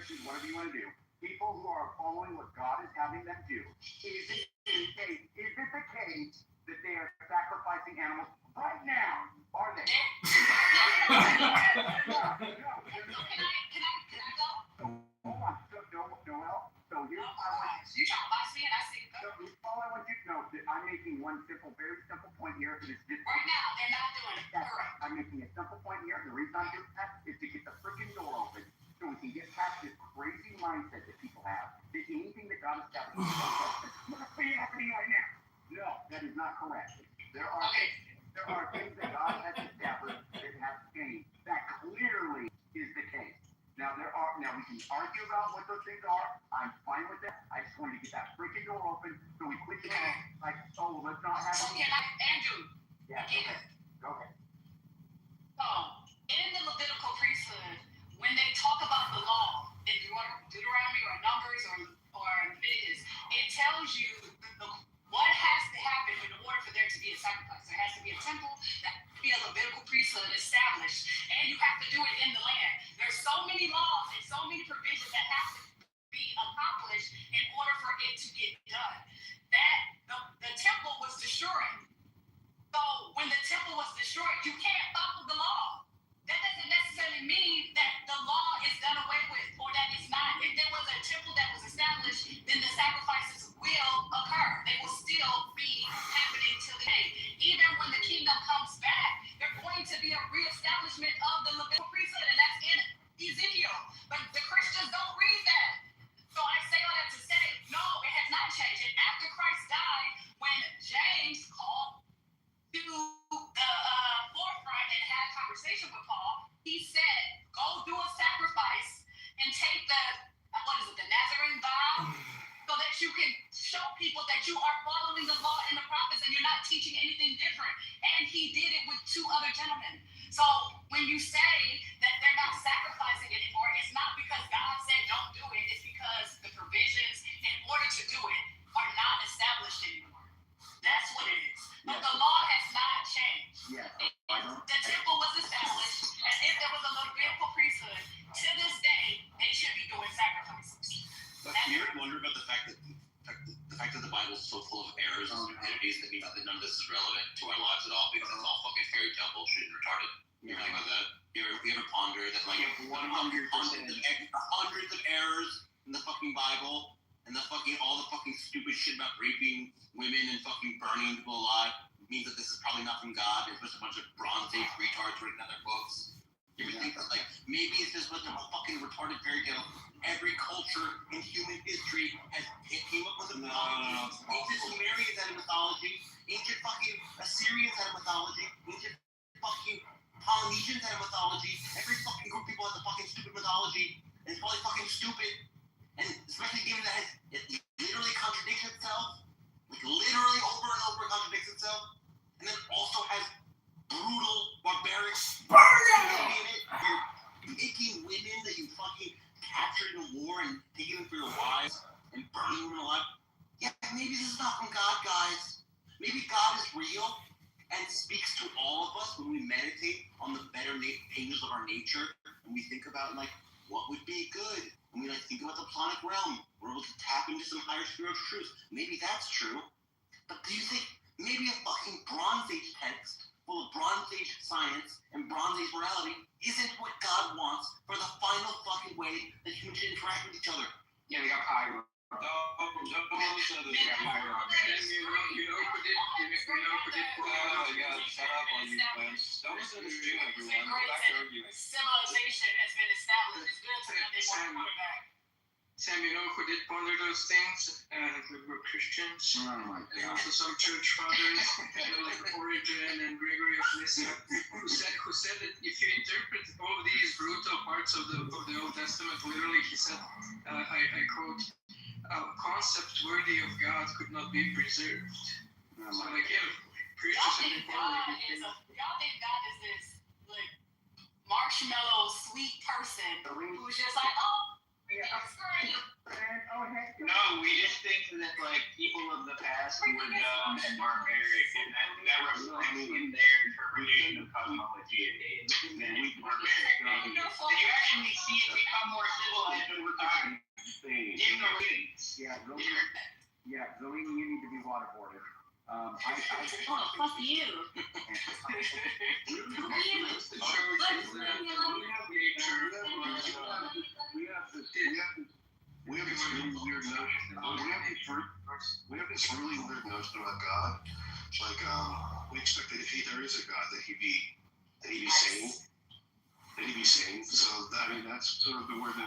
Christians, whatever you want to do, people who are following what God is having them do, is it the case that they are sacrificing animals right now? Are they? No. Can I go? Hold on. Noel. So here's you trying to box me and I see it. So all I want you to know is that I'm making one very simple point here. That is just right now, they're not doing it. Correct. I'm making a simple point here. The reason I'm doing that is to get the freaking door open so we can get past this crazy mindset that people have that anything that God established must be happening right now. No, that is not correct. There are things that God has established that have changed. That clearly is the case. Now we can argue about what those things are. I'm fine with that. I just wanted to get that freaking door open so we quit let's not have so can I, Andrew? Yeah, go ahead. In the Levitical priesthood, when they talk about the law in Deuteronomy or Numbers or Leviticus, it tells you what has to happen in order for there to be a sacrifice. There has to be a temple, there has to be a Levitical priesthood established, and you have to do it in the land. There's so many laws and so many provisions that have to be accomplished in order for it to get done. The temple was destroyed. So when the temple was destroyed, you can't follow the law. That doesn't necessarily mean that the law is done away with or that it's not. If there was a temple that was established, then the sacrifices will occur. They will still be happening till the day. Even when the kingdom comes back, there's going to be a reestablishment of the Levitical priesthood, and that's in Ezekiel. But the Christians don't read that. So I say all that to say, no, it has not changed. And after Christ died, when James called to the forefront and had a conversation with Paul, he said, go do a sacrifice and take the Nazarene vow, so that you can show people that you are following the law and the prophets and you're not teaching anything different. And he did it with two other gentlemen. So when you say that they're not sacrificing anymore, it's not because God said don't do it, it's because the provisions in order to do it are not established anymore. That's what it is. But the law has not changed. Yes. The temple was established, and if there was a Levitical priesthood, to this day, they should be doing sacrifices. But you ever wonder about the fact that the Bible is so full of errors and stupidities that means that none of this is relevant to our lives at all because it's all fucking fairy tale bullshit and retarded? You ever think about that? You ever ponder that hundreds of errors in the fucking Bible and all the fucking stupid shit about raping women and fucking burning people alive means that this is probably not from God. It's just a bunch of Bronze Age retards writing other books. You ever think that maybe it's just a fucking retarded fairy tale? Every culture in human history came up with a mythology. Ancient Sumerians had a mythology. Ancient fucking Assyrians had a mythology. Ancient fucking Polynesians had a mythology. Every fucking group of people has a fucking stupid mythology. And it's probably fucking stupid. And especially given that it literally contradicts itself. Literally over and over contradicts itself. And then also has brutal, barbaric in it. You're taking women that you fucking captured in a war and taking them for your wives and burning them alive. Yeah, maybe this is not from God, guys. Maybe God is real and speaks to all of us when we meditate on the better pages of our nature and we think about what would be good. And we think about the platonic realm. We're able to tap into some higher spiritual truths. Maybe that's true. But do you think maybe a fucking Bronze Age text full of Bronze Age science and Bronze Age morality isn't what God wants for the final fucking way that humans should interact with each other? Yeah, they got high. Don't listen to this. They got high rock. Shut up on you, friends. Don't listen to you, everyone. Go back to arguing. Civilization has been established. It's good to know they want to put back. Sam, who did ponder those things? Were Christians. And also some church fathers, like Origen and Gregory of Nyssa, who said that if you interpret all these brutal parts of the Old Testament literally, he said, I quote, "A concept worthy of God could not be preserved." So, preachers have been y'all think God is this marshmallow sweet person who's just like, oh. No, we just think that people of the past were dumb and barbaric, and that reflects in their interpretation of cosmology and deity. Then we barbaric. Did you actually see it become more civilized over Even though kids. Yeah, Zelina, you need to be waterboarded. Oh, fuck you. We have this really weird notion. We have this really weird notion about God. It's like we expect that if there is a God, that he'd be sane. That he'd be sane. So I mean, that's sort of where the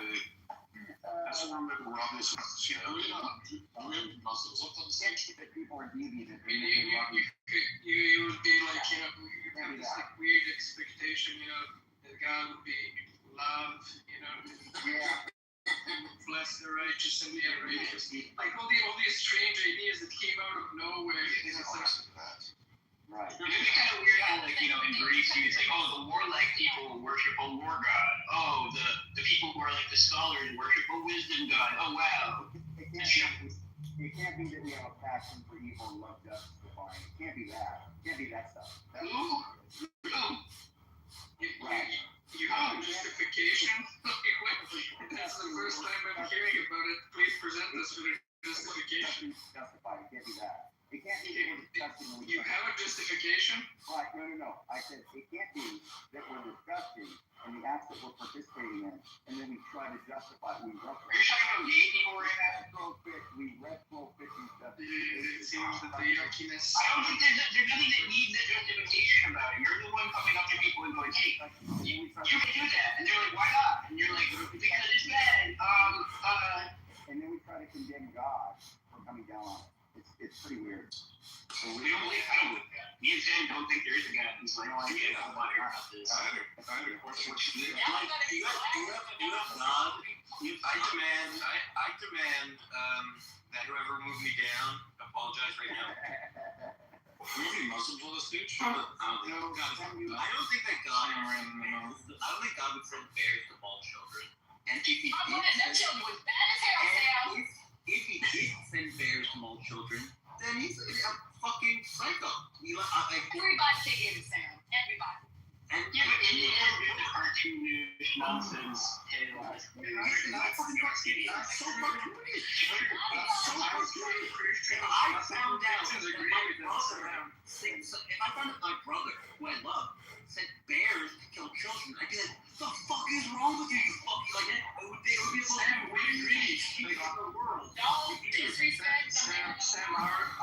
rub is, you know. That people are deviant. You would be like, you know, you have this like weird expectation, you know, that God would be love, you know, Yeah. bless the righteous and the unrighteous. Like all these strange ideas that came out of nowhere. You know, it's like, Right. And it's kind of weird how, like, you know, in Greece, it's like, oh, the warlike people worship a war god. Oh, the people who are like the scholars worship a wisdom god. Oh, wow. It can't be that we have a passion for evil and love justice divine. It can't be that. It can't be that stuff. you have a justification? That's the first time I'm hearing about it. Please present us with a justification. Justified. It can't be that. It can't be that we're disgusting when we You have a justification? Right, no. I said it can't be that we're disgusting in the acts that we're participating in, and then we try to justify it. Are you talking about gay people right now? We retrofit these stuff. It seems that the yuckiness. I don't think there's nothing that needs a justification about it. You're the one coming up to people and going, hey, you can do that. And they're like, why not? And you're like, because it's bad. And then we try to condemn God for coming down on it. It's pretty weird. So I don't believe that. Me and Sam don't think there is a God. He's like, yeah, I'm wondering about this. I had a question. You have God. I demand that whoever moved me down apologize right now. Are we any Muslims on this stage? I don't think that God would send bears to maul children. And if he That children was bad as hell, Sam. if he did send bears to maul children, then he's a fucking psycho. Everybody can get it, Sam. Everybody. And yeah, but in the end, it's the cartoonish nonsense. I found out if I found out my brother, who I love, said bears kill children, I'd be like, the fuck is wrong with you, you fucking, like, it would be the most outrageous thing in the world. Don't disrespect Sam,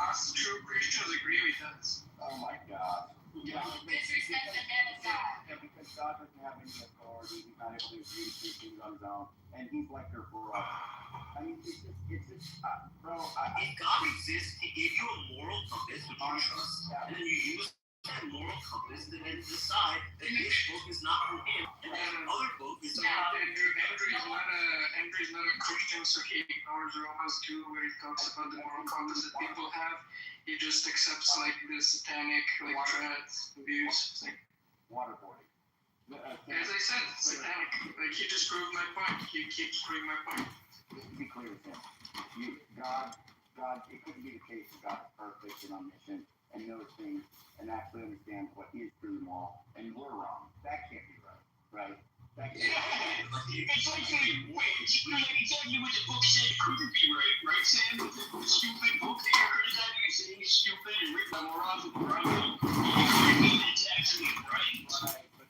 us true Christians agree with us. Oh my God. Yeah. Disrespect the man of God. Yeah, because God doesn't have any authority. He's not able to agree to things on his own. And he's like their brother. I mean, it's just bro. If God exists, he gave you a moral compass which you trust, and then you use that moral compass to then decide that this book is not for him, and that other book is not. Andrew's not a Christian, so he ignores Romans 2, where it talks about the moral compass that people have. He just accepts like the satanic, like threats, abuse. Like, Waterboarding. as I said, satanic. Like he just proved my point. He keeps proving my point. Just to be clear with him, God, it couldn't be the case that God is perfect and omniscient and knows things and actually understands what is true and moral, and we're wrong. That can't be right? That can't be right. It's like saying, wait, it's exactly what the book said couldn't be right, Sam? The stupid book that you're criticizing is saying is stupid and written by morons and morons. You mean it's actually right?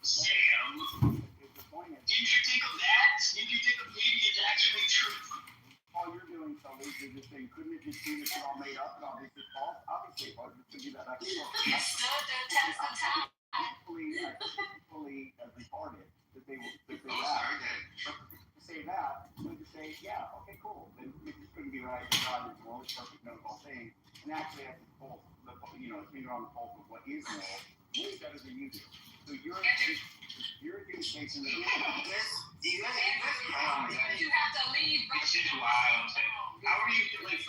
Sam, The point is, didn't you think of that? Didn't you think of maybe it's actually true? all you're doing, Sully, is just saying, couldn't it just be that it's all made up and all this is false? Obviously, it was. It could be that. It stood the test of time. Fully retarded that they will say Oh, that. sorry, But to say that, so to say, yeah, okay, cool. Then it just couldn't be right. God is morally perfect, knows all things, and actually has his pulse, his finger on the pulse of what is moral, way better than you do. So you're adjudication that You have to leave. It's just wild. How are you, like,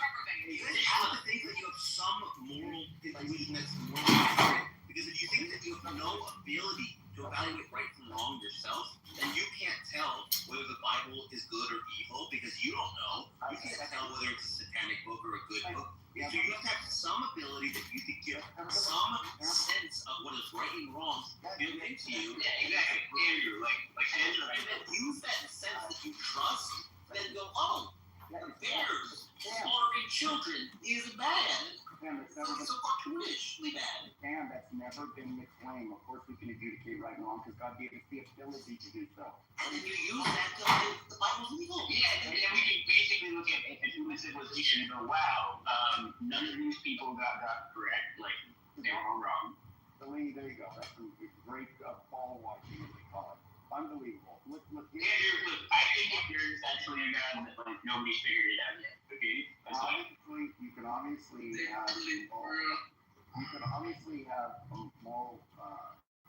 You guys have to think that you have some moral intuition that's more accurate. Because if you think that you have no ability to evaluate right from wrong yourself, then you can't tell whether the Bible is good or evil because you don't know. You can't tell whether it's a satanic book or a good book. So you have to have some ability that you think you have some sense of what is right and wrong built into you. yeah, exactly. Andrew, like Andrew, And then use that sense that you trust then go, oh, bears slaughtering children is bad. Cam, it's never It's so cartoonishly bad. Cam, that's never been the claim. Of course, we can adjudicate right and wrong because God gave us the ability to do so. And then you use that to say the Bible's evil. Yeah, and then we can basically look at human civilization and go, wow, none of these people got God correct. Like, they were all wrong. Lee, there you go. That's some great ball watching, as we call it. Unbelievable. Look. Andrew, look, I think if you're essentially a God that, like, nobody's figured it out yet, okay? That's like, You can obviously have some moral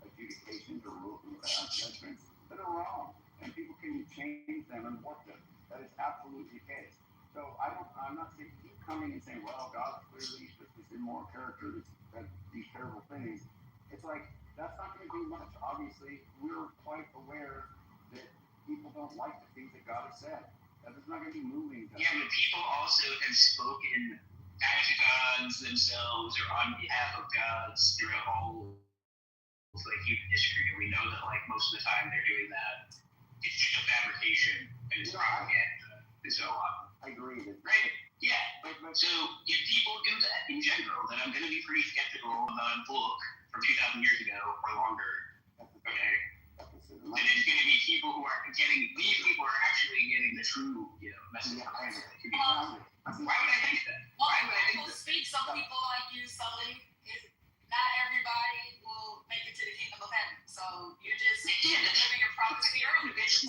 adjudications or rules judgments that are wrong, and people can change them and work them. That is absolutely the case. So I'm not saying keep coming and saying, well, God clearly just this immoral character that these terrible things. It's like that's not going to do much. Obviously, we're quite aware that people don't like the things that God has said. That is not going to be moving. Yeah, but people also have spoken as gods themselves or on behalf of gods throughout all of like human history, and we know that like most of the time they're doing that. It's just a fabrication and it's propaganda and so on. I agree. Right? Yeah. So if people do that in general, then I'm going to be pretty skeptical of a book from 2,000 years ago or longer. Okay. And it's going to be people who are getting, these people are actually getting the true, message. Why would I think that? Why would I think that? Speak, some people like you, Sully. Not everybody will make it to the kingdom of heaven. So you're just living your prophecy early. It's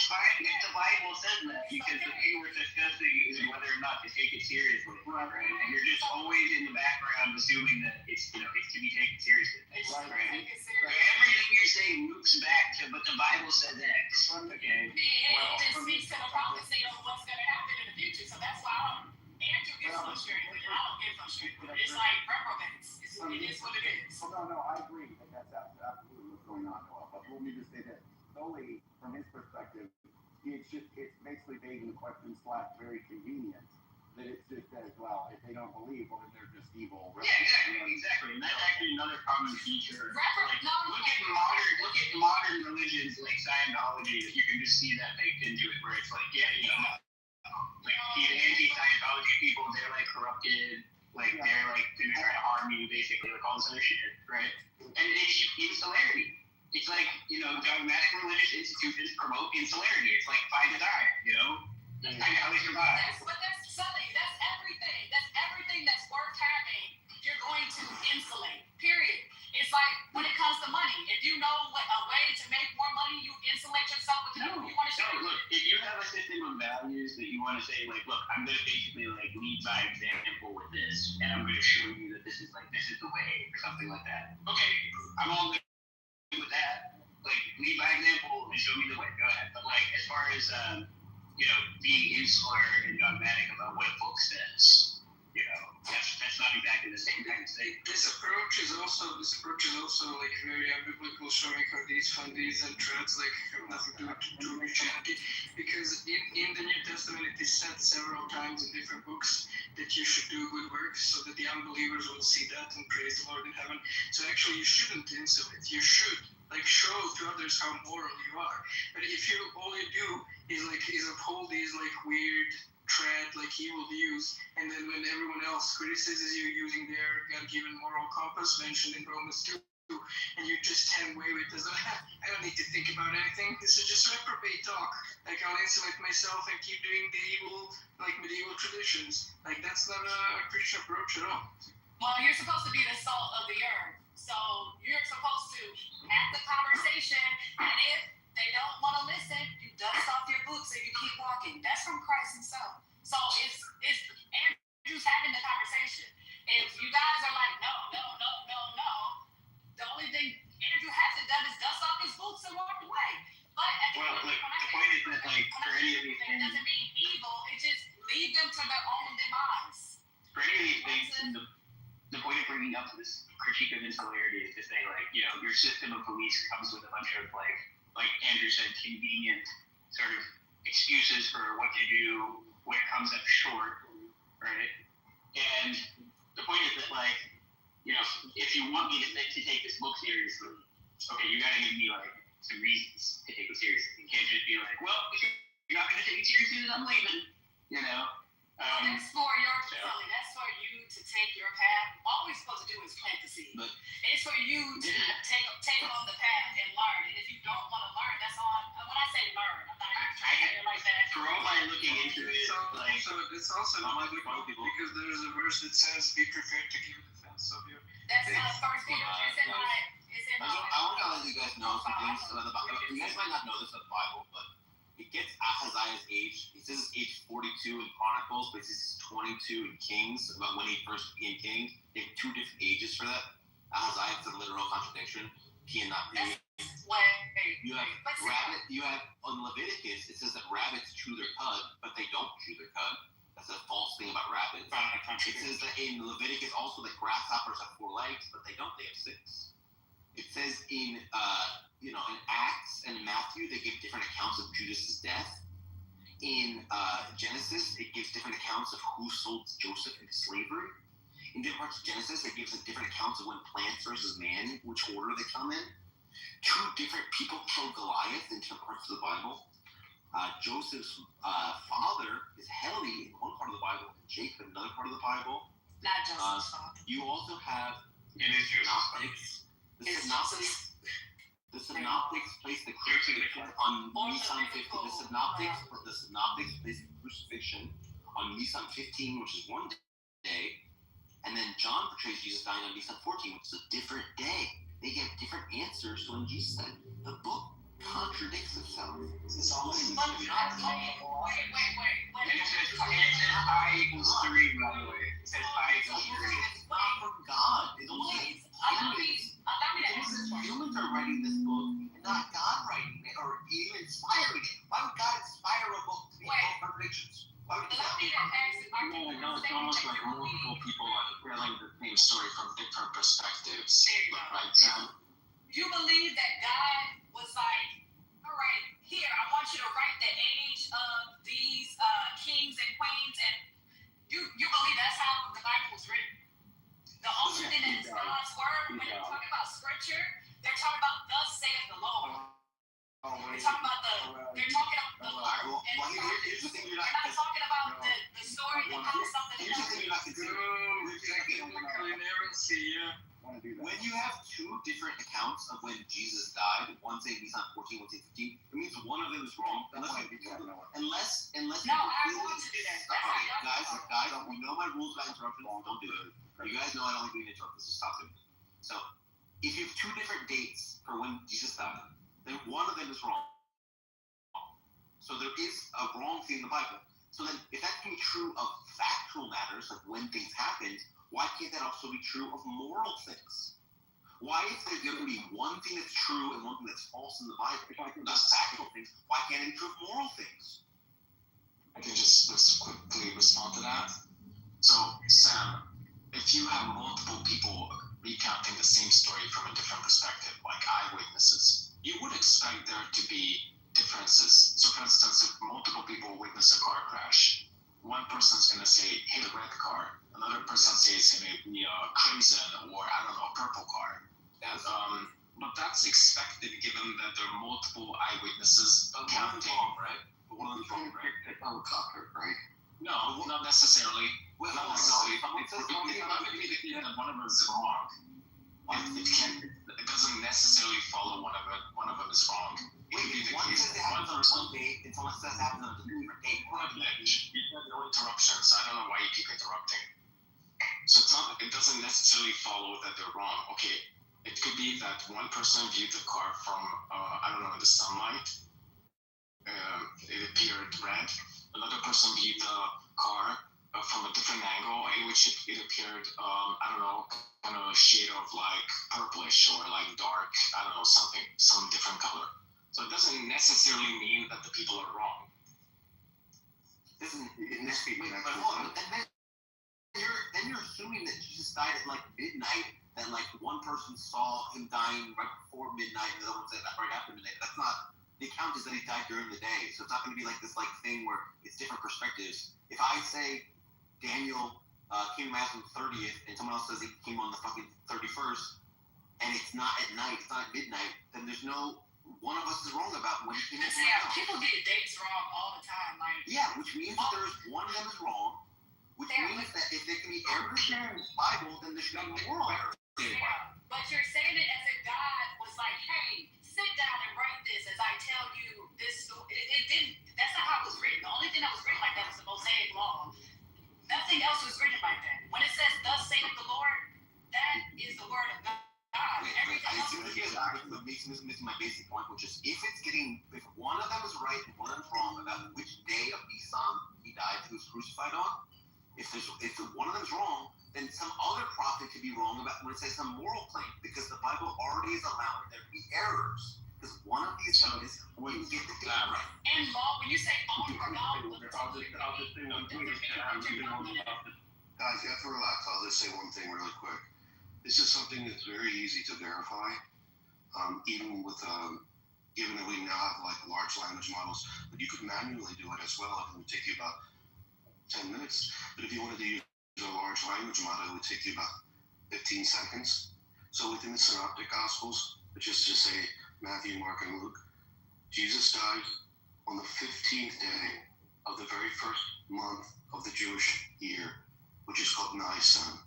fine if the Bible says that, because the thing we're discussing is whether or not to take it seriously, right? And you're just always in the background assuming that it's to be taken seriously. Right? Everything you're saying loops back to, but the Bible says X. Okay. It speaks to the prophecy of what's going to happen in the future. So that's why Andrew gets frustrated with it. I don't get frustrated with it. It's like reprobates. It is what it is. No, I agree that that's absolutely what's going on, Noah. But let me just say this. Solely from his perspective, it's basically begging the question / very convenient that it's just as well. If they don't believe, well, then they're just evil. Right? Yeah, exactly. And that's actually another common feature. Like, look at modern religions like Scientology. You can just see that baked into it, where it's like, like the anti-Scientology people, they're like corrupted. Like they're like gonna try to harm you, basically, like all this other shit, right? And it's insularity. It's like, dogmatic religious institutions promote insularity. It's like fight or die, That's kind of how they survive. That's Sully. That's everything. That's everything that's worth having. You're going to insulate. Period. It's like when it comes to money. If you know a way to make more money, you insulate yourself with the people you want to share. Look, if you have a system of values that you want to say, like, look, I'm going to basically like lead by example with this, and I'm going to show you that this is the way, or something like that. Okay, I'm all good with that. Like, lead by example and show me the way. Go ahead. But like, as far as being insular and dogmatic about what a book says, that's not exactly the same kind of thing. This approach is also like very unbiblical, showing how these fundies and threads like have nothing to do with true Christianity. Because in the New Testament it is said several times in different books that you should do good works so that the unbelievers will see that and praise the Lord in heaven. So actually you shouldn't insulate. You should show to others how moral you are. But if all you do is uphold these weird tread evil views, and then when everyone else criticizes you using their God-given moral compass mentioned in Romans 2, and you just hand wave it as I don't need to think about anything. This is just reprobate talk. Like, I'll insulate myself and keep doing the evil, medieval traditions. That's not a Christian approach at all. Well, you're supposed to be the salt of the earth. So you're supposed to have the conversation, and if they don't want to listen, you dust off your boots and you keep walking. That's from Christ himself. So it's Andrew's having the conversation. If you guys are like, no, the only thing Andrew hasn't done is dust off his boots and walk away. But the point is that for any of these things, it doesn't mean evil. It just leads them to their own demise. For any of these things, the point of bringing up this critique of insularity is to say, your system of police comes with a bunch of like Andrew said, convenient sort of excuses for what to do when it comes up short, right? And the point is that, if you want me to take this book seriously, okay, you got to give me some reasons to take it seriously. You can't just be like, well, you're not going to take it seriously, then I'm leaving. You know. That's for your fulfilling. That's for you to take your path. All we're supposed to do is plant the seed. But- It's for you to take on the path and learn. And if you don't want to learn, that's on. When I say learn, I'm not even trying to say it like that. For all my looking into it, like, It's also not because there's a verse that says, "Be prepared to give defense of your." That's First Peter. It's in my. It's in my. I want to let you guys know some things about the Bible. You guys might not know this about the Bible, but it gets Ahaziah's age. It says age 42 in Chronicles, but it says 22 in Kings, about when he first became king. They have two different ages for that. Ahaziah is a literal contradiction. He and not really. You have rabbit. You have on Leviticus. It says that rabbits chew their cud, but they don't chew their cud. That's a false thing about rabbits. It says that in Leviticus also that grasshoppers have 4 legs, but they don't. They have 6. It says in in Acts and Matthew they give different accounts of Judas' death. In Genesis it gives different accounts of who sold Joseph into slavery. In different parts of Genesis it gives different accounts of when plants versus man, which order they come in. 2 different people killed Goliath in different parts of the Bible. Joseph's father is Heli in one part of the Bible, and Jacob in another part of the Bible. Not Joseph's father. You also have it is your Synoptics. The Synoptics place the crucifixion on Nisan 15. The Synoptics place the crucifixion on Nisan 15, which is one day, and then John portrays Jesus dying on Nisan 14, which is a different day. They get different answers to when Jesus died. The book contradicts itself. It's almost. Wait. And it says I equals 3, by the way. It says I equals 3. It's not from God. It's Please, allow me to answer this question. Humans are writing this book, and not God writing it, or even inspiring it. Why would God inspire a book to be full of contradictions? Why would Allow me to answer. No, it's almost like multiple people are telling the same story from different perspectives. There you go. Right? You believe that God was like, all right, here, I want you to write the age of these kings and queens, and you believe that's how the Bible was written. The only thing that is God's word, when they're talking about scripture, they're talking about thus saith the Lord. They're talking about they're talking about the Lord. Here's the thing you're They're not talking about the story that has something Here's the to thing do. you're not considering. When you have 2 different accounts of when Jesus died, one saying Nisan 14, one saying 15, it means one of them is wrong. Unless No, I want to do that. That's how y'all guys, we know my rules about interruptions. Don't do it. You guys know I don't like being interrupted, so stop doing it. So, if you have 2 different dates for when Jesus died, then one of them is wrong. So there is a wrong thing in the Bible. So then, if that can be true of factual matters, like when things happened, why can't that also be true of moral things? Why is there going to be one thing that's true and one thing that's false in the Bible? Not factual things. Why can't it be true of moral things? I can just quickly respond to that. So, Sam, if you have multiple people recounting the same story from a different perspective, like eyewitnesses, you would expect there to be differences. So, for instance, if multiple people witness a car crash, one person's going to say, hey, the red car. Another person says it may be a crimson or, I don't know, a purple car. But that's expected given that there are multiple eyewitnesses counting. Right? But one of them's wrong, right? Helicopter, right? No, not necessarily. Well, Not necessarily. It one of them is wrong. It doesn't necessarily follow one of them is wrong. It could be the one case says it that one happens on person. one date, and someone says it happens on a different date. You said no interruptions. I don't know why you keep interrupting. So it doesn't necessarily follow that they're wrong. Okay, it could be that one person viewed the car from I don't know, in the sunlight. It appeared red. Another person viewed the car from a different angle, in which it appeared I don't know, kind of a shade of like purplish or like dark. I don't know, some different color. So it doesn't necessarily mean that the people are wrong. In this case, then you're assuming that Jesus died at like midnight, that like one person saw him dying right before midnight, and the other one said that right after midnight. That's not, the account is that he died during the day, so it's not going to be like this like thing where it's different perspectives. If I say Daniel came to my house on the 30th, and someone else says he came on the fucking 31st, and it's not at night, it's not at midnight, then there's no one of us is wrong about when things But see, people get dates wrong all the time. Like, yeah, which means that there's one of them is wrong, which means that if there can be errors in the Bible, then there should be moral errors. yeah, but you're saying it as if God was like, hey, sit down and write this as I tell you this. It didn't. That's not how it was written. The only thing that was written like that was the Mosaic Law. Nothing else was written like that. When it says, "Thus saith the Lord," that is the word of God. Everything else was written. What makes me miss my basic point, which is if one of them is right and one of them is wrong about which day of Nisan he died, he was crucified on. If one of them is wrong, then some other prophet could be wrong about when it says some moral claim, because the Bible already is allowing there to be errors. Because one of these guys wouldn't get the date right. And law, when you say all or law, Guys, you have to relax. I'll just say one thing really quick. This is something that's very easy to verify, even given that we now have like large language models. But you could manually do it as well. It would take you about 10 minutes. But if you wanted to use a large language model, it would take you about 15 seconds. So within the Synoptic Gospels, which is to say Matthew, Mark, and Luke, Jesus died on the 15th day of the very first month of the Jewish year, which is called Nisan.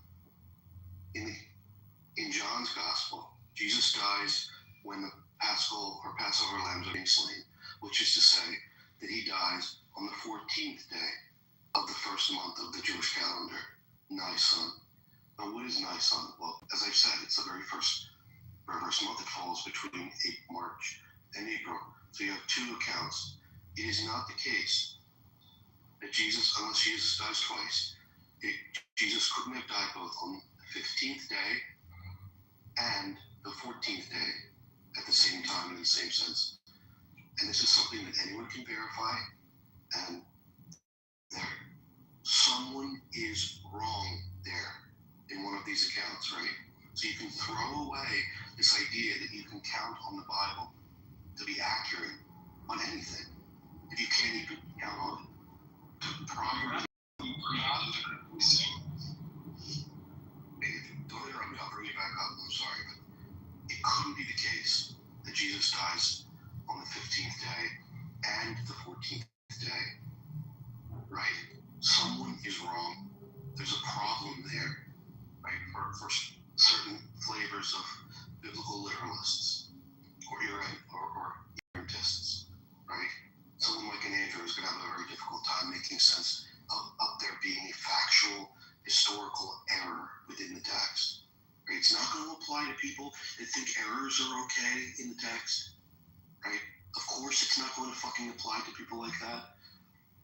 In John's Gospel, Jesus dies when the Passover lambs are being slain, which is to say that he dies on the 14th day of the first month of the Jewish calendar, Nisan. Now, what is Nisan? Well, as I've said, it's the very first month. It falls between March and April. So you have two accounts. It is not the case that Jesus, unless Jesus dies twice, Jesus couldn't have died both on the 15th day and the 14th day at the same time in the same sense. And this is something that anyone can verify, and someone is wrong there in one of these accounts, right? So you can throw away this idea that you can count on the Bible to be accurate on anything if you can't even count on it to properly. Don't interrupt me, I'll bring you back up. I'm sorry, but it couldn't be the case that Jesus dies on the 15th day and the 14th day, right? Someone is wrong. There's a problem there, right? For certain flavors of biblical literalists or irrentists, right? Someone like an Andrew is going to have a very difficult time making sense of there being a factual, historical error within the text. Right? It's not going to apply to people that think errors are okay in the text, right? Of course, it's not going to fucking apply to people like that.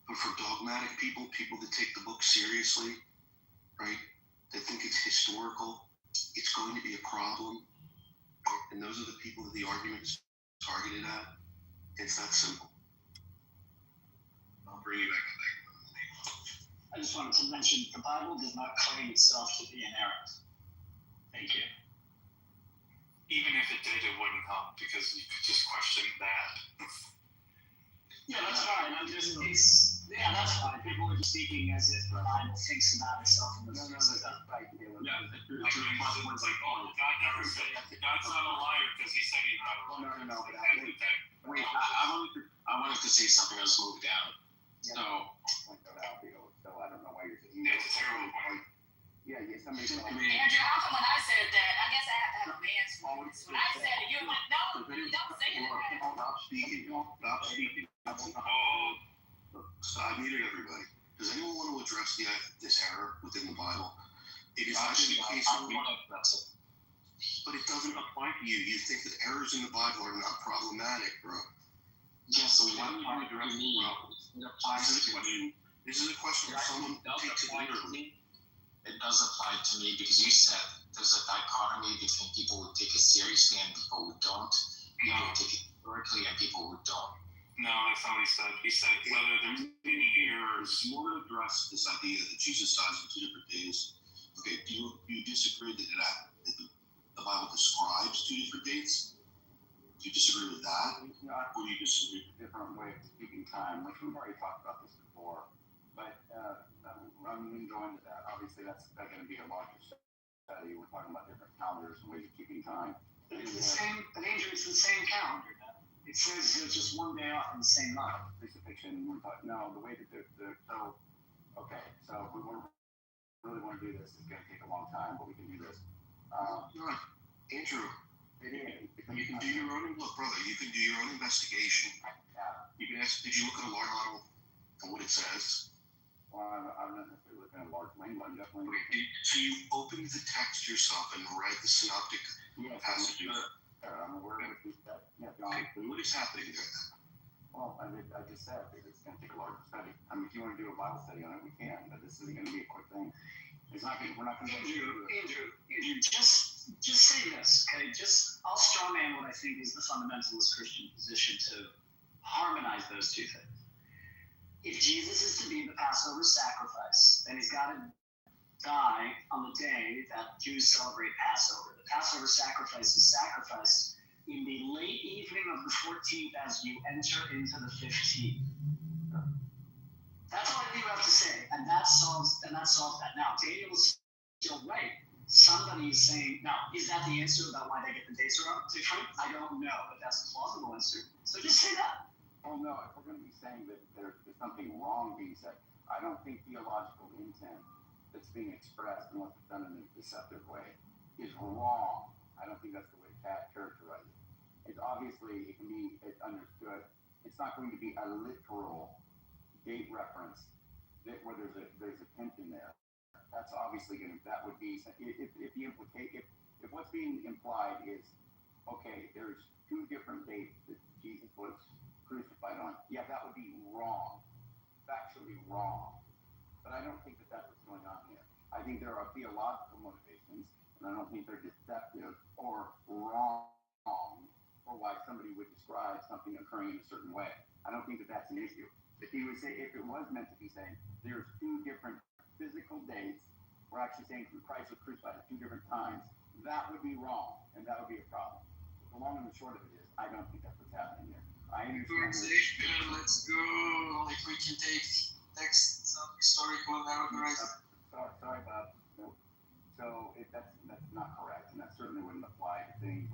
But for dogmatic people, people that take the book seriously, right, that think it's historical, it's going to be a problem. And those are the people that the argument is targeted at. It's that simple. I'll bring you back to that. I just wanted to mention the Bible does not claim itself to be inerrant. Thank you. Even if it did, it wouldn't help because you could just question that. Yeah, that's fine. That's fine. People are just speaking as if the Bible thinks about itself. Like, it's like, oh, God never said God's not a liar because he said he's not a liar. No. I wanted to say something. I was moved down. So I don't know why you're saying it's a terrible point. Yeah, somebody told Andrew, how come when I said that, I guess I have to have a man's voice. When I said it, you went, no, you don't say that. Stop speaking. Stop speaking. So I muted everybody. Does anyone want to address this error within the Bible? It is actually the case that but it doesn't apply to you. You think that errors in the Bible are not problematic, bro. yes, so one part of me it applies to me. This is a question for someone who takes it literally. It does apply to me because you said there's a dichotomy between people who take it seriously and people who don't. People who take it historically and people who don't. No, that's not what he said. He said whether there's any errors. You want to address this idea that Jesus dies on 2 different days. Okay, do you disagree that the Bible describes 2 different dates? Do you disagree with that? Or do you disagree with different way of keeping time, which we've already talked about this before. But I'm enjoying that. Obviously, that's going to be a larger study. We're talking about different calendars and ways of keeping time. It's the same, Andrew, it's the same calendar. It says there's just one day off in the same month. Crucifixion. We're talking. No, the way that so okay. So if we really want to do this, it's going to take a long time, but we can do this. Andrew, It is. you can do your own look, brother. You can do your own investigation. Yeah. You can ask, did you look at a large model and what it says? Well, I'm not necessarily looking at a large lane, but I'm definitely. Okay, so you opened the text yourself and read the synoptic passages. I'm aware of that. Yeah, Okay, what is happening there? Well, I just said that it's going to take a larger study. I mean, if you want to do a Bible study on it, we can, but this isn't going to be a quick thing. It's not. We're not going to. Andrew, just say this, okay? I'll strawman what I think is the fundamentalist Christian position to harmonize those two things. If Jesus is to be the Passover sacrifice, then he's got to die on the day that Jews celebrate Passover. The Passover sacrifice is sacrificed in the late evening of the 14th as you enter into the 15th. That's all you have to say, and that solves that. Now, Daniel was still right. Somebody is saying, now, is that the answer about why they get the dates wrong? Different? I don't know, but that's a plausible answer. So just say that. Oh no, if we're going to be saying that there's something wrong being said, I don't think theological intent that's being expressed, unless it's done in a deceptive way, is wrong. I don't think that's the way to characterize it. It's obviously, it can be understood. It's not going to be a literal date reference where there's a tension there. That's obviously that would be, if what's being implied is, okay, there's two different dates that Jesus was crucified on. Yeah, that would be wrong, factually wrong. But I don't think that that's what's going on here. I think there are theological motivations, and I don't think they're deceptive or wrong for why somebody would describe something occurring in a certain way. I don't think that that's an issue. If it was meant to be saying there's two different physical dates, we're actually saying Christ was crucified at two different times, that would be wrong, and that would be a problem. But the long and the short of it is, I don't think that's what's happening here. I understand. Let's go. Like we can take text, some historical narratives. Sorry, Bob. No. So that's not correct, and that certainly wouldn't apply to things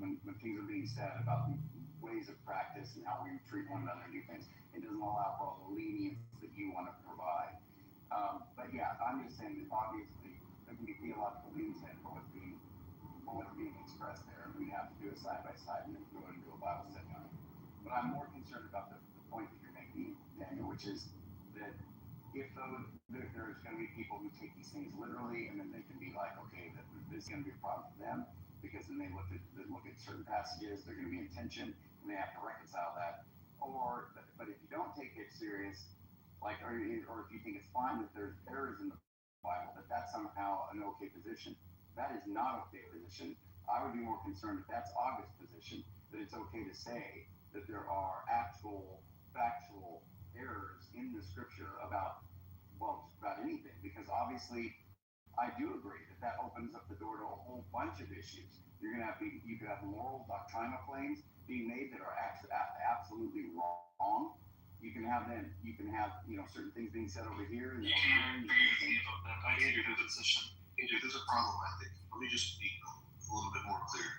when things are being said about ways of practice and how we treat one another and do things. It doesn't allow for all the lenience that you want to provide. But yeah, I'm just saying that obviously there can be theological intent for what's being expressed there, and we have to do it side by side and then go and do a Bible study on it. But I'm more concerned about the point that you're making, Daniel, which is that if there's going to be people who take these things literally, and then they can be like, okay, this is going to be a problem for them, because then they look at certain passages, they're going to be in tension, and they have to reconcile that. But if you don't take it serious, or if you think it's fine that there's errors in the Bible, that's somehow an okay position. That is not an okay position. I would be more concerned if that's August's position, that it's okay to say that there are actual factual errors in the scripture about anything, because obviously I do agree that opens up the door to a whole bunch of issues. You could have moral doctrinal claims being made that are absolutely wrong. You can have certain things being said over here. And I hear your position. Andrew, there's a problem, I think. Let me just be a little bit more clear.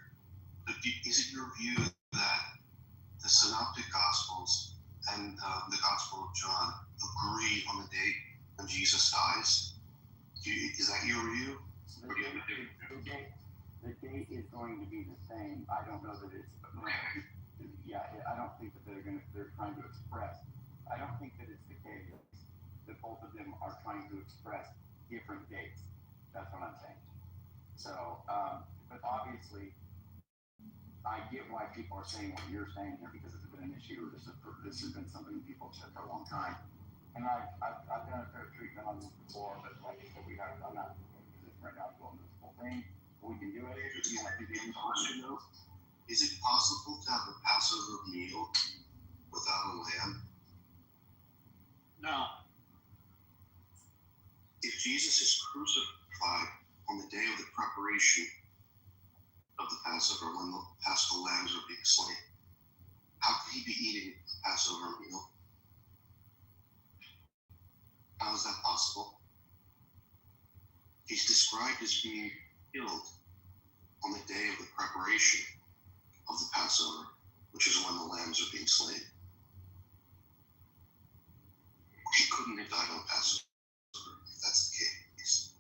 Is it your view that the Synoptic Gospels and the Gospel of John agree on the date when Jesus dies? Is that your view? The date is going to be the same. I don't know that it's. Yeah, I don't think that they're trying to express. I don't think that it's the case that both of them are trying to express different dates. That's what I'm saying. So, but obviously, I get why people are saying what you're saying here, because it's been an issue. This has been something people have said for a long time. And I've done a fair treatment on this before, but like I said, I'm not in a position right now to go into this whole thing. But we can do it if you want to do the question. Is it possible to have a Passover meal without a lamb? No. If Jesus is crucified on the day of the preparation of the Passover, when the Paschal lambs are being slain, how could he be eating a Passover meal? How is that possible? He's described as being killed on the day of the preparation of the Passover. which is when the lambs are being slain. He couldn't have died on Passover if that's the case.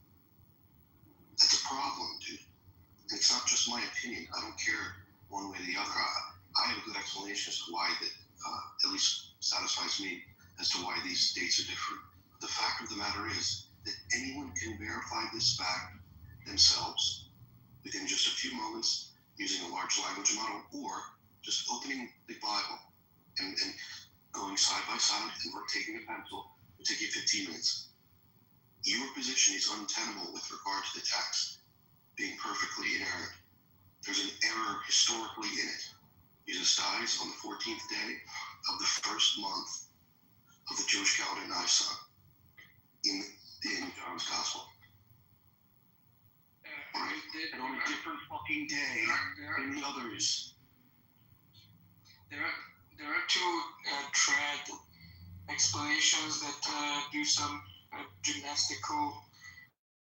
That's a problem, dude. And it's not just my opinion. I don't care one way or the other. I have a good explanation as to why that at least satisfies me as to why these dates are different. The fact of the matter is that anyone can verify this fact themselves within just a few moments using a large language model, or just opening the Bible and going side by side and taking a pencil. It'll take you 15 minutes. Your position is untenable with regard to the text being perfectly inerrant. There's an error historically in it. Jesus dies on the 14th day of the first month of the Jewish calendar Nisan in John's Gospel. And on a different fucking day than the others. There are two trad explanations that do some gymnastical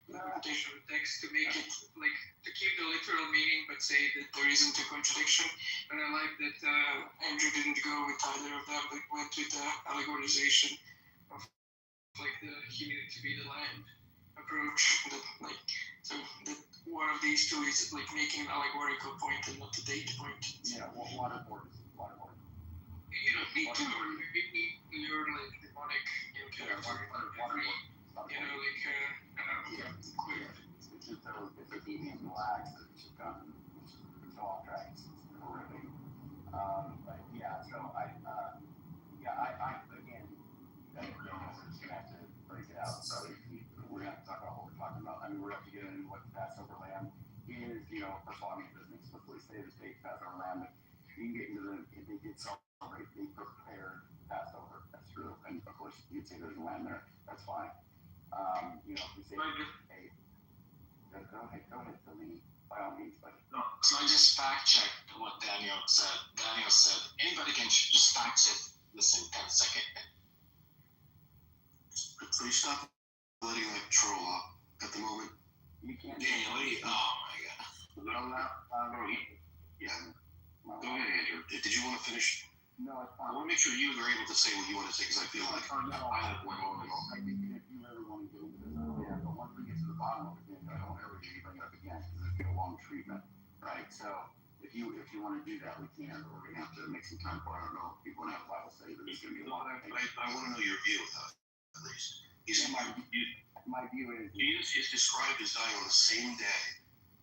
interpretation of the text to make it like to keep the literal meaning but say that there isn't a contradiction. And I like that Andrew didn't go with either of them but went with the allegorization of like the he needed to be the lamb approach. That like so that one of these two is like making an allegorical point and not a date point. Yeah, waterboard. You don't need to be your like demonic character every clear. It's just it's a deviant relax that it's gotten so off track. It's horrific. But yeah, so I again, we're just gonna have to break it out. So we're gonna have to talk about what we're talking about. I mean, we're gonna have to get into what the Passover lamb is. First of all, I mean, it doesn't explicitly say the state Passover lamb, but you can get into they did celebrate, they prepared Passover. That's true. And of course, you'd say there's a lamb there. That's fine. If we say, hey, go ahead, Philly, by all means, but. No, so I just fact checked what Daniel said. Daniel said anybody can just fact check this in 10 seconds. Please stop letting that troll up at the moment. You can't. Daniel, oh my god. Yeah. Go ahead, Andrew. Did you want to finish? No, it's fine. I want to make sure you are able to say what you want to say because I feel like I have one more. I think if you really want to get into this earlier, but once we get to the bottom of it, I don't ever hear you bring it up again because it's been a long treatment, right? So if you want to do that, we can. But we're gonna have to make some time for it. I don't know if people want to have Bible study, but it's gonna be a long. I want to know your view of that, at least. My view is Jesus is described as dying on the same day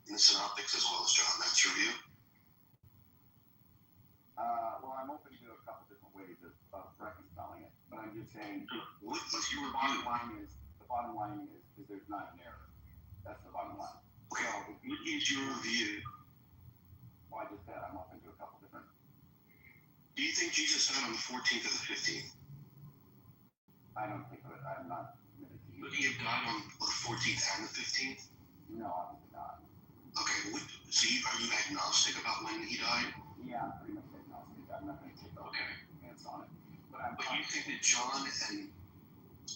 in the Synoptics as well as John. That's your view? well, I'm open to a couple different ways of reconciling it, but I'm just saying. What's your The bottom line is there's not an error. That's the bottom line. Okay. So what is your view? Well, I just said I'm open to a couple different. Do you think Jesus died on the 14th or the 15th? I don't think of it. I'm not committed to Would he have died on the 14th and the 15th? No, obviously not. Okay. So are you agnostic about when he died? Yeah, I'm pretty much agnostic. I'm not going to take a chance on it. But you think that John and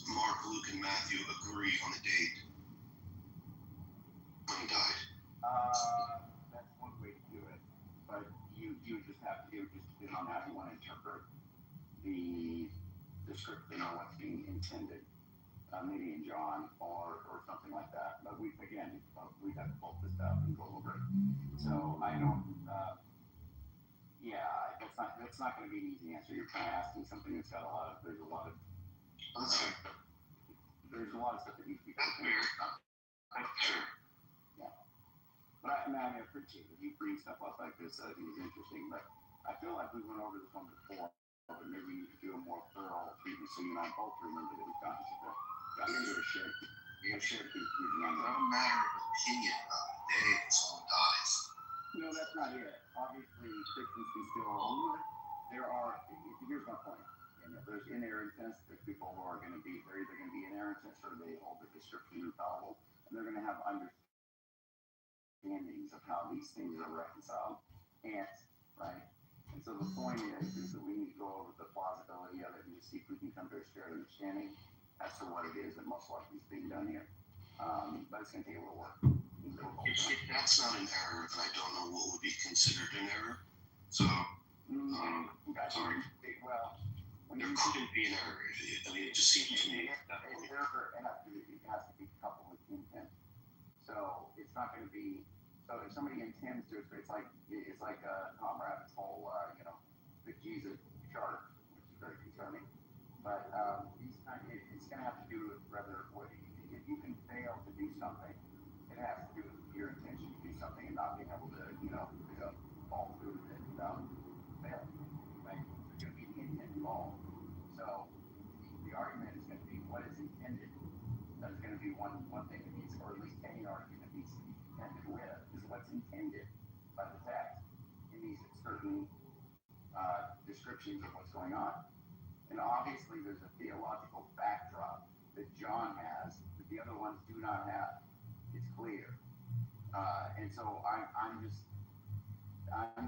Mark, Luke, and Matthew agree on the date when he died? That's one way to do it. But you just have to depend on how you want to interpret the description or what's being intended. Maybe in John or something like that. But we have to pull this out and go over it. So I don't. That's not going to be an easy answer. You're kind of asking something that's got there's a lot of stuff that needs to be. That's fair. Yeah. But I appreciate that you bring stuff up like this. I think it's interesting. But I feel like we went over this one before. But maybe we need to do a more thorough treatment so you and I both remember that we've gotten into a shared conclusion on It's that. not a matter of opinion about the day that someone dies. No, that's not it. Obviously, Christians can still. Here's my point. There's inerrantness. There's people who are going to be. They're either going to be inerrantness or they hold the description infallible, and they're going to have understandings of how these things are reconciled. Right? And so the point is that we need to go over the plausibility of it and just see if we can come to a shared understanding as to what it is that most likely is being done here. But it's going to take a little work. If that's not an error, then I don't know what would be considered an error. So Sorry. Well, when There you couldn't be an error. I mean, it just seemed to me. it has to be coupled with intent. So it's not going to be. So if somebody intends to, it's like Tom Rabbit's whole, the Jesus chart, which is very concerning. But it's going to have to do with whether if you can fail to do something, it has to do with your intention to do something and not being able to, fall through with it without failing. Right? There's going to be the intent involved. So the argument is going to be what is intended. That's going to be one thing that needs, or at least any argument needs to be contended with, is what's intended by the text in these certain descriptions of what's going on. And obviously, there's a theological backdrop that John has that the other ones do not have. It's clear, and so I'm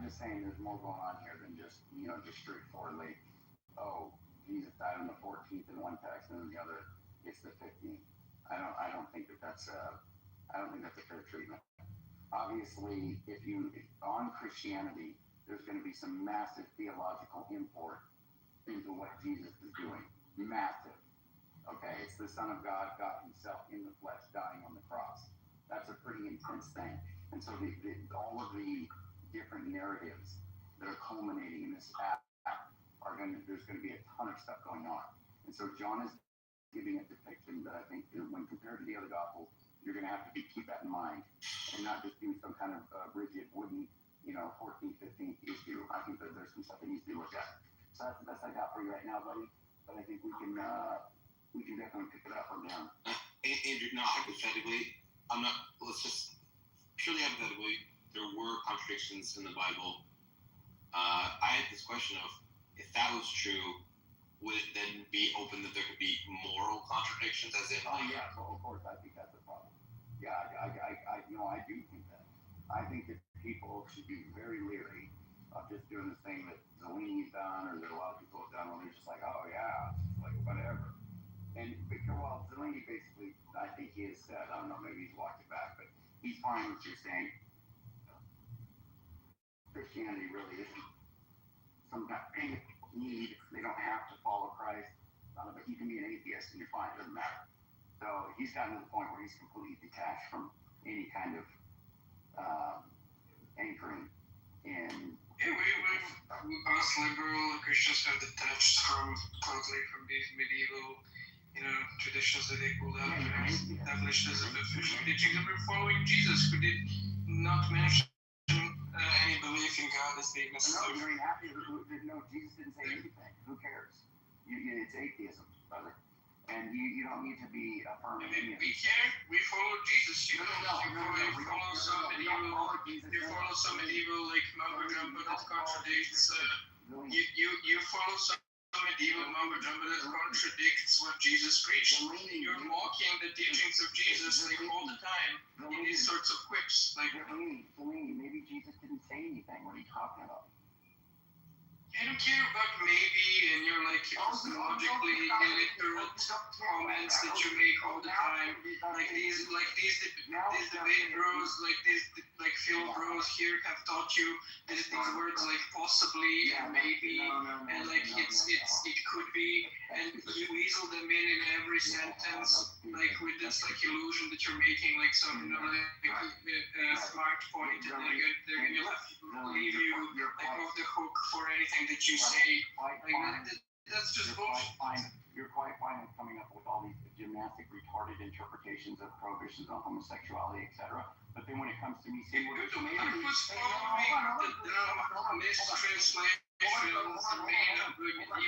just saying there's more going on here than just straightforwardly, oh, Jesus died on the 14th in one text and then the other it's the 15th. I don't think that's a fair treatment. Obviously, if on Christianity, there's going to be some massive theological import into what Jesus is doing. Massive. Okay, it's the Son of God, God Himself in the flesh, dying on the cross. That's a pretty intense thing. And so all of the different narratives that are culminating in this act there's going to be a ton of stuff going on. And so John is giving a depiction that I think, when compared to the other Gospels, you're going to have to keep that in mind and not just do some kind of rigid wooden, 14th, 15th issue. I think that there's some stuff that needs to be looked at. So that's the best I got for you right now, buddy. But I think we can definitely pick it up or down. Andrew, not hypothetically, let's just purely hypothetically, there were contradictions in the Bible. I had this question of, if that was true, would it then be open that there could be moral contradictions, as in yeah, well, of course, I think that's a problem. Yeah, I do think that. I think that people should be very leery of just doing this thing that Zelini's done, or that a lot of people have done, when they're just like, oh yeah, it's just like whatever. And well, Zelini basically, I think he has said, I don't know, maybe he's walked it back, but he's fine with just saying Christianity really isn't some kind of need. They don't have to follow Christ, but you can be an atheist and you're fine. It doesn't matter. So he's gotten to the point where he's completely detached from any kind of anchoring in. Yeah, we us liberal Christians have detached totally from these medieval, traditions that they pulled out and established as official teachings. And we're following Jesus, who did not mention any belief in God as being necessary. No, you're happy. No, Jesus didn't say anything. Who cares? It's atheism, brother. And you don't need to be affirming. I mean, we care. We follow Jesus. You follow some medieval like mumbo jumbo that contradicts. You follow some medieval mumbo jumbo that contradicts what Jesus preached. You're mocking the teachings of Jesus like all the time in these sorts of quips. Like, maybe Jesus didn't say anything. What are you talking about? I don't care about maybe, and you're like logically illiterate comments that you make all the time, like these debate bros, like film bros here have taught you these words like possibly and maybe, and like it could be, and you weasel them in every sentence, like with this like illusion that you're making like some smart point, and they're gonna leave you like off the hook for anything that you say. Like that's just bullshit. You're quite fine with coming up with all these gymnastic, retarded interpretations of prohibitions on homosexuality, etc. But then when it comes to me saying, I was following the mistranslations made up with you. Like,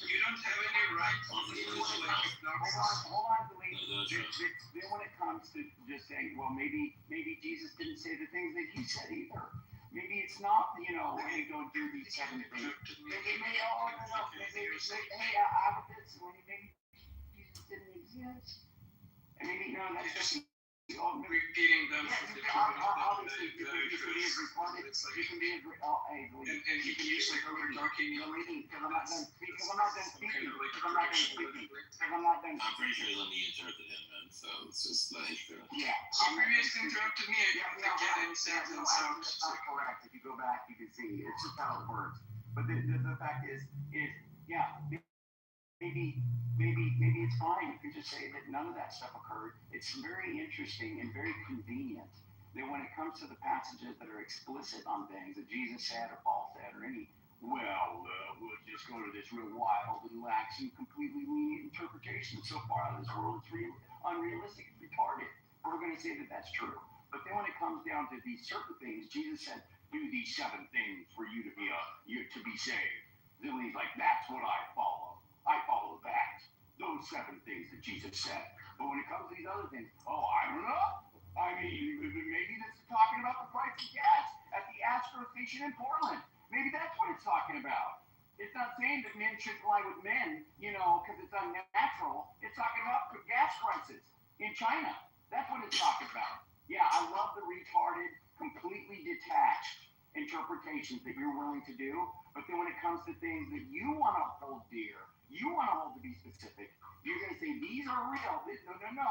you don't have any right to use like obnoxious. Hold on, then when it comes to just saying, well, maybe Jesus didn't say the things that he said either. Maybe it's not, hey, don't do these 7 things. Maybe, hey, I have this, maybe Jesus didn't exist. And maybe, that's just repeating them Yeah, from the obviously, you that can be as retarded. it's like, You can be as and he can use like over talking. because I'm not done speaking. Because I'm not done speaking. Because I'm not done I'm pretty sure speaking. let me interrupt him, man. So it's just like. Yeah. He previously interrupted me. I Yeah, couldn't get any sentence out. that's not correct. If you go back, you can see it's just how it works. But the fact is yeah, maybe it's fine. You can just say that none of that stuff occurred. It's very interesting and very convenient that when it comes to the passages that are explicit on things that Jesus said or Paul said or any, we'll just go to this real wild and lax and completely lenient interpretation. So far, this world is unrealistic, it's retarded. We're going to say that that's true. But then when it comes down to these certain things, Jesus said, do these 7 things for you to be saved. Then he's like, that's what I follow. I follow that. Those 7 things that Jesus said. But when it comes to these other things, I don't know. I mean, maybe this is talking about the price of gas at the Astro station in Portland. Maybe that's what it's talking about. It's not saying that men shouldn't lie with men, because it's unnatural. It's talking about gas prices in China. That's what it's talking about. Yeah, I love the retarded, completely detached interpretations that you're willing to do. But then when it comes to things that you want to hold dear, you want to hold to be specific, you're going to say, these are real. No.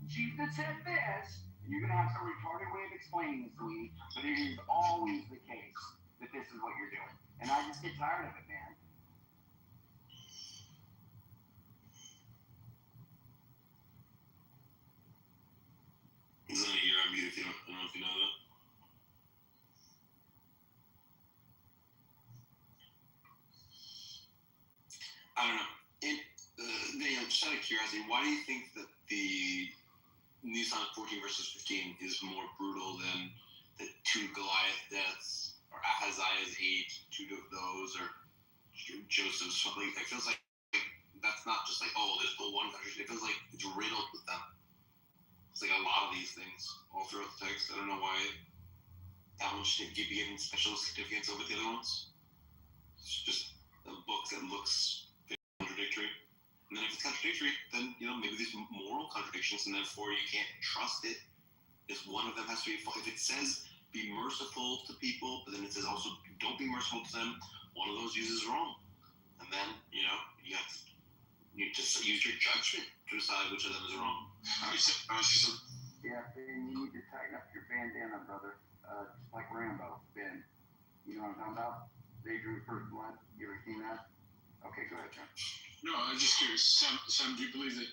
Jesus said this. And you're going to have some retarded way of explaining this to me, but it is always the case that this is what you're doing. And I just get tired of it, man. Isn't it you're on mute if you don't, I don't know if you know that. I don't know. Just out of curiosity, why do you think that the Nissan 14 verses 15 is more brutal than the 2 Goliath deaths, or Ahaziah's 8, 2 of those, or Joseph's something? It feels like that's not just like, there's the one country. It feels like it's riddled with them. It's like a lot of these things all throughout the text. I don't know why that one should be given special significance over the other ones. It's just a book that looks contradictory. And then if it's contradictory, then, maybe there's moral contradictions, and therefore you can't trust it. If one of them has to be, if it says be merciful to people, but then it says also don't be merciful to them, one of those uses wrong. And then, you have to, you just use your judgment to decide which of them is wrong. Yeah, Ben, you need to tighten up your bandana, brother. Just like Rambo, Ben. You know what I'm talking about? They drew first blood. You ever seen that? Okay, go ahead, John. No, I'm just curious. Sam, do you believe that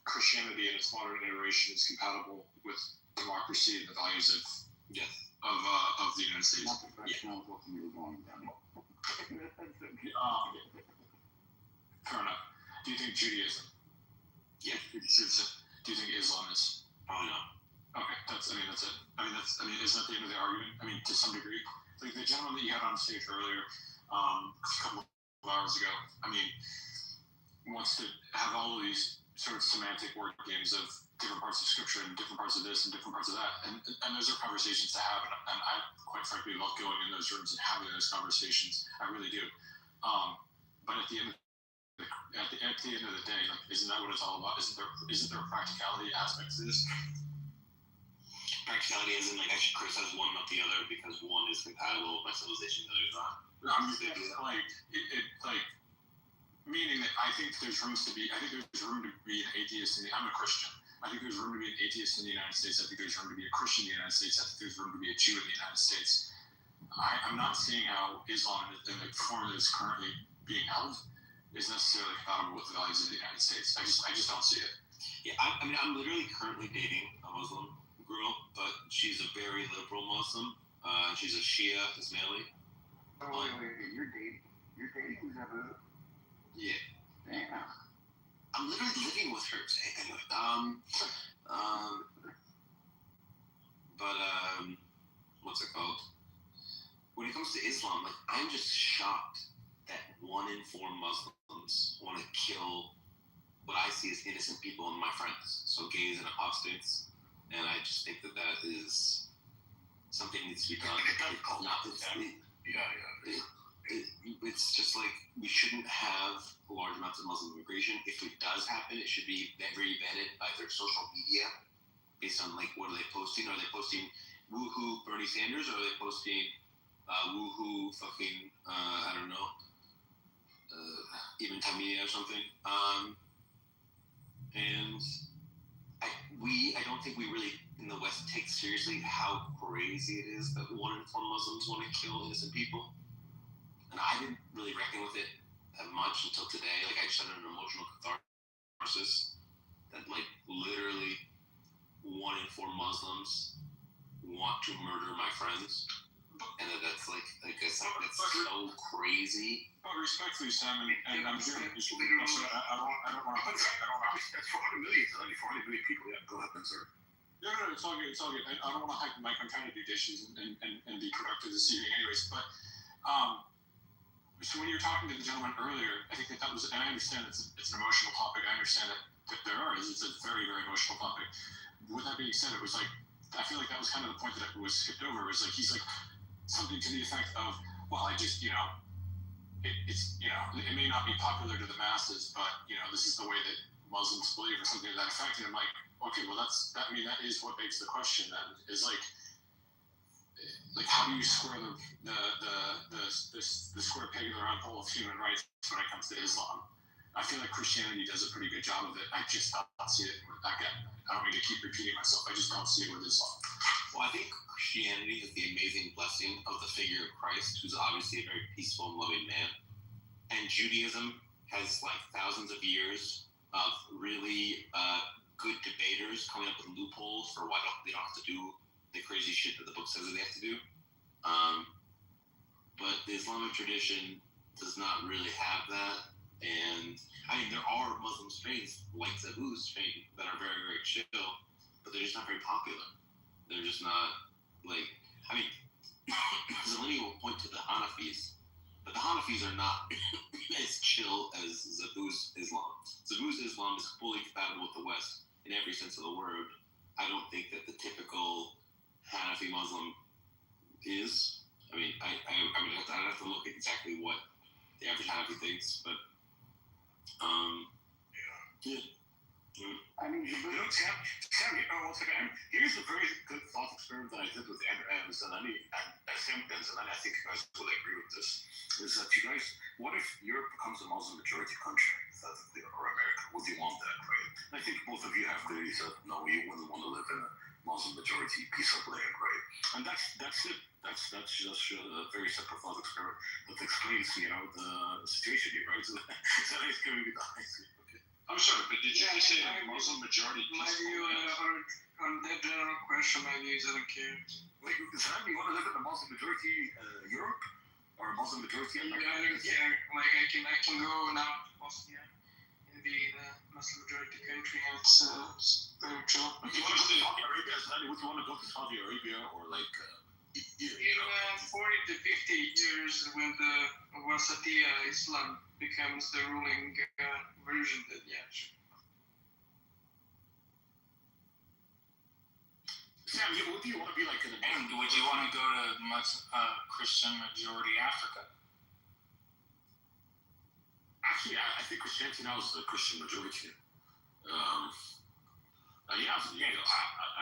Christianity in its modern iteration is compatible with democracy and the values of the United States? Not professional, what you were going down. Fair enough. Do you think Judaism? Yeah. Do you think Islam is? Probably not. Okay, that's it. Isn't that the end of the argument? To some degree. Like the gentleman that you had on stage earlier, a couple of hours ago, wants to have all of these sort of semantic word games of different parts of scripture and different parts of this and different parts of that. And those are conversations to have. And I, quite frankly, love going in those rooms and having those conversations. I really do. But at the end of the day, like, isn't that what it's all about? Isn't there a practicality aspect to this? Practicality isn't like I should criticize one not the other because one is compatible with my civilization, the other is not. No, meaning that I think there's room to be an atheist I'm a Christian. I think there's room to be an atheist in the United States. I think there's room to be a Christian in the United States. I think there's room to be a Jew in the United States. I'm not seeing how Islam in the form that is currently being held is necessarily compatible with the values of the United States. I just don't see it. Yeah, I'm literally currently dating a Muslim girl, but she's a very liberal Muslim. She's a Shia Ismaili. Oh, wait, you're dating who's ever? Yeah. Damn. I'm literally living with her. Anyway, what's it called? When it comes to Islam, like, I'm just shocked that 1 in 4 Muslims want to kill what I see as innocent people and my friends, so gays and apostates. And I just think that is something that needs to be done. it's just like we shouldn't have large amounts of Muslim immigration. If it does happen, it should be very vetted by their social media based on like what are they posting? Are they posting woohoo Bernie Sanders, or are they posting woohoo fucking I don't know, even Tamiya or something? And I don't think we really in the West take seriously how crazy it is that 1 in 4 Muslims want to kill innocent people. And I didn't really reckon with it that much until today. Like, I just had an emotional catharsis that, like, literally 1 in 4 Muslims want to murder my friends. And that's like that's so crazy. But respectfully, Sam, and I'm sure this will be I don't want to That's 400 million. It's only 400 million people. Yeah, go ahead, sir. No, it's all good. It's all good. I don't want to hype the mic. I'm trying to do dishes and be productive this evening, anyways. But so when you were talking to the gentleman earlier, I think that was, and I understand it's an emotional topic. I understand that it's a very, very emotional topic. With that being said, it was like, I feel like that was kind of the point that was skipped over. It was like, he's like, something to the effect of, well, I just, it's, it may not be popular to the masses, but, this is the way that Muslims believe or something to that effect. And I'm like, okay, well, that is what begs the question then, is like how do you square the square peg in the round hole of human rights when it comes to Islam? I feel like Christianity does a pretty good job of it. I just don't see it. Again, I don't mean to keep repeating myself. I just don't see it with Islam. Well, I think Christianity is the amazing blessing of the figure of Christ, who's obviously a very peaceful and loving man. And Judaism has like thousands of years of really good debaters coming up with loopholes for why they don't have to do the crazy shit that the book says that they have to do. But the Islamic tradition does not really have that. And I mean, there are Muslim strains like Zabu's strain that are very, very chill, but they're just not very popular. They're just not like, I mean, Zeleny will point to the Hanafis, but the Hanafis are not as chill as Zabu's Islam. Zabu's Islam is fully compatible with the West in every sense of the word. I don't think that the typical Hanafi Muslim is. I mean, I'd have to look at exactly what the average Hanafi thinks, but yeah. I mean, Sam, once again, here's a very good thought experiment that I did with Andrew and Zeleny, and Sam and Zeleny, I think you guys will agree with this, is that you guys, what if Europe becomes a Muslim majority country, or America? Would you want that, right? And I think both of you have clearly said, no, you wouldn't want to live in a Muslim majority piece of land, right? And that's it. That's just a very simple thought experiment that explains, the situation here, right? So that is going to be the highest. Okay. I'm sorry, but did you just say a Muslim majority? My view on that general question, my view is I don't care. Wait, does that mean you want to live in a Muslim majority Europe or a Muslim majority America? I don't care. Like I can go now to Bosnia and be the Muslim majority country, and it's very chill. Would you want to go to Saudi Arabia? Would you want to go to Saudi Arabia or like? In 40 to 50 years, when the Wasatiyah Islam becomes the ruling version, then yeah, sure. Sam, what do you want to be like in the And would you want to go to Christian majority Africa? Actually, I think Christianity now is the Christian majority. I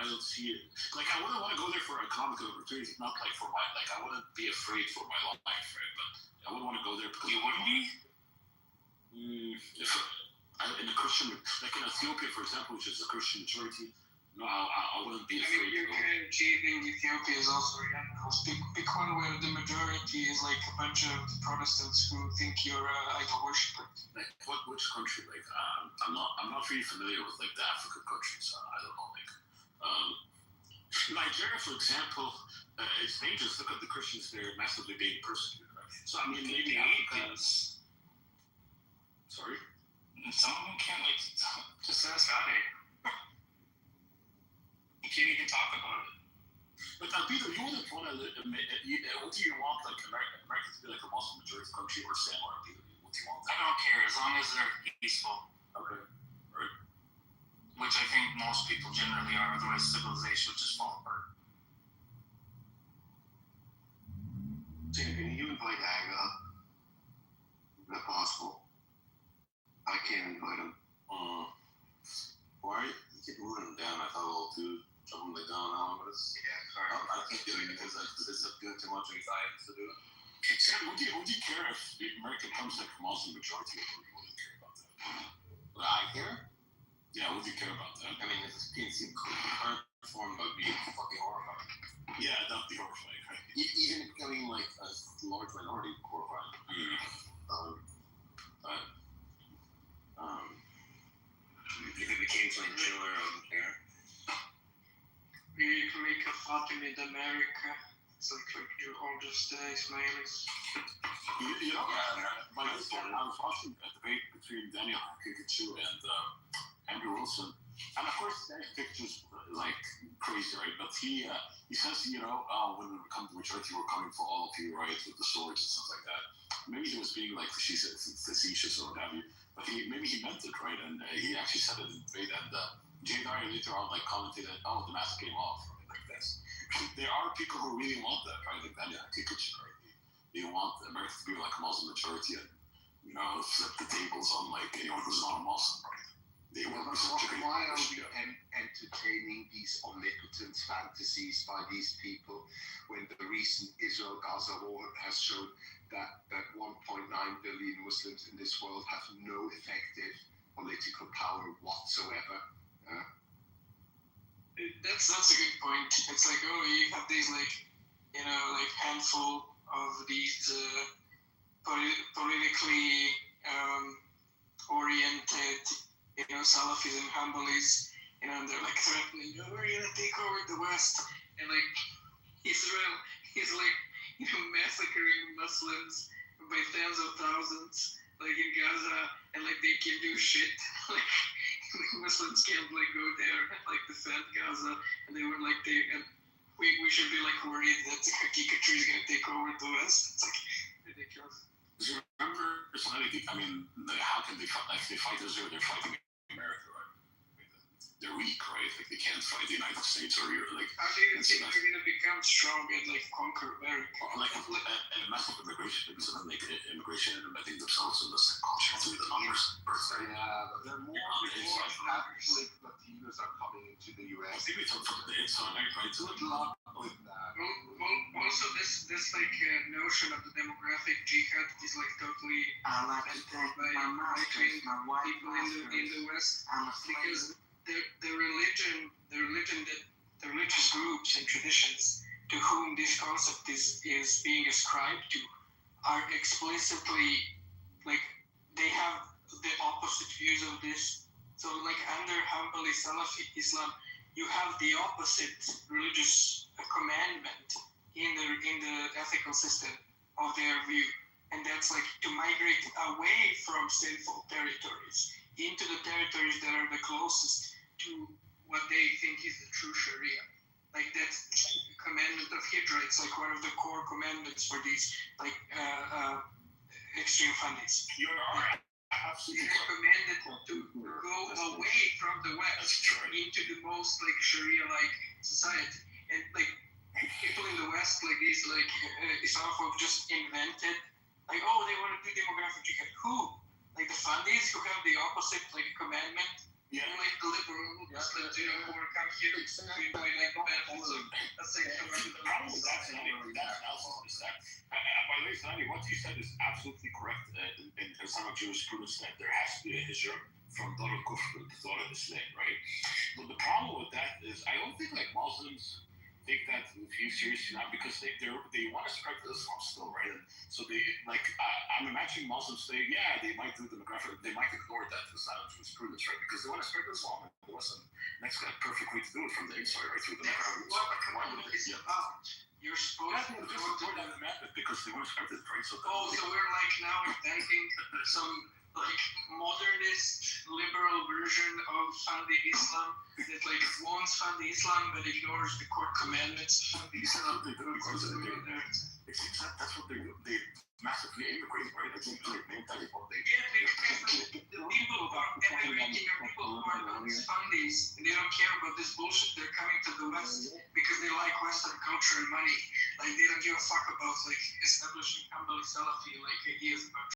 don't see it. Like, I wouldn't want to go there for economic opportunities, not like for my, like, I wouldn't be afraid for my life, right? But I wouldn't want to go there because you wouldn't be? In a Christian, like in Ethiopia, for example, which is a Christian majority, no, I wouldn't be afraid. You can achieve in Ethiopia is also pick one where the majority is like a bunch of Protestants who think you're an idol worshiper. Like which country? Like I'm not really familiar with like the African countries. I don't know. Like Nigeria, for example, it's dangerous. Look at the Christians; they're massively being persecuted. Right? So I mean, maybe Africa. Sorry. Some of them can't like just ask Ade. You can't even talk about it. But Peter, you wouldn't want to live. What do you want? Like America to be like a Muslim majority country or San Marino? What do you want? I don't care as long as they're peaceful. Okay. Right. Which I think most people generally are. Otherwise, civilization would just fall apart. So you invite Aga Not possible. I can't invite him. Why? You keep moving him down. I thought, well, dude, jump him down now, but it's, Sorry. I can't do it because it's doing too much anxiety to do it. Sam, would you care if America comes like a Muslim majority, or you wouldn't care about that? Would I care? Yeah, would you care about that? I mean, if it's PNC current form, that would be fucking horrifying. Yeah, that'd be horrifying, right? Even becoming like a large minority horrifying. But if it became something chiller, I wouldn't care. We can make a Fatimid America. It's like you all just Ismailis. You know, by this point, I was watching a debate between Daniel Kikuchu and Andrew Wilson, and of course, Daniel Kikuchu's like crazy, right? But he says, you know, when we come to majority, we're coming for all of you, right, with the swords and stuff like that. Maybe he was being like facetious or what have you, but maybe he meant it, right? And he actually said it in the debate, and Jay Dyer later on like commented that, oh, the mask came off, right? Like this. There are people who really want that, right? Like Daniel Kikuchu, right? They want America to be like a Muslim majority and, you know, flip the tables on like anyone who's not a Muslim, right? They want Why are we entertaining these omnipotence fantasies by these people when the recent Israel-Gaza war has shown that 1.9 billion Muslims in this world have no effective political power whatsoever? That's a good point. It's like, oh, you have these like, you know, like handful of these politically oriented, you know, Salafism Hanbalis, you know, and they're like threatening, oh, we're gonna take over the West, and like Israel is like, you know, massacring Muslims by tens of thousands, like in Gaza, and like they can do shit, like Muslims can't like go there and like defend Gaza, and they were like we should be like worried that Kikuchu is gonna take over the West. It's like ridiculous. Remember, I mean, how can they fight? Like, they fight Israel, they're fighting America, right? They're weak, right? Like, they can't fight the United States or Europe. Like, how do you think they're gonna become strong and like conquer America? Like a massive immigration, because of like immigration and embedding themselves in the culture through the numbers. Yeah, but there are more Catholic Latinos are coming into the U.S. I think we talked from the inside, right? So Good luck with that. Also, this like notion of the demographic jihad is like totally people in the West, because the religious groups and traditions to whom this concept is being ascribed to are explicitly like they have the opposite views of this. So like under Hanbali Salafi Islam, you have the opposite religious commandment in the ethical system of their view, and that's like to migrate away from sinful territories into the territories that are the closest to what they think is the true Sharia. Like that's the commandment of Hijra. It's like one of the core commandments for these like extreme fundis. You are absolutely They're commanded to go away from the West into the most like Sharia-like society, and like people in the West, like these like Islamophobes just invented like, oh, they want to do demographic jihad. Who? Like the fundis who have the opposite like commandment. Yeah. And like the liberal Muslims, you know, who are come here to enjoy like the benefits of let's say the problem with that, Sandy, that analysis is that, by the way, Sandy, what you said is absolutely correct in Islamic jurisprudence, that there has to be a hijrah from Dar al-Kufr to Dar al-Islam, right? But the problem with that is, I don't think like Muslims take that view seriously now, because they want to spread Islam still, right? And so they like I'm imagining Muslims say, yeah, they might do demographic, they might ignore that Islamic jurisprudence, right? Because they want to spread Islam in the West, and that's the perfect way to do it from the inside, right? Through the demographic. What the commandment is about. You're supposed to just ignore that commandment because they want to spread it, right? So so we're like now inventing some like modernist liberal version of Fandi Islam that like wants Fandi Islam but ignores the core commandments of Fandi Islam. That's what they do. They massively immigrate, right? It's like name tag what they yeah, because the people who are emigrating are people who are not Fundis and they don't care about this bullshit. They're coming to the West because they like Western culture and money. Like they don't give a fuck about like establishing Hanbali Salafi like ideas about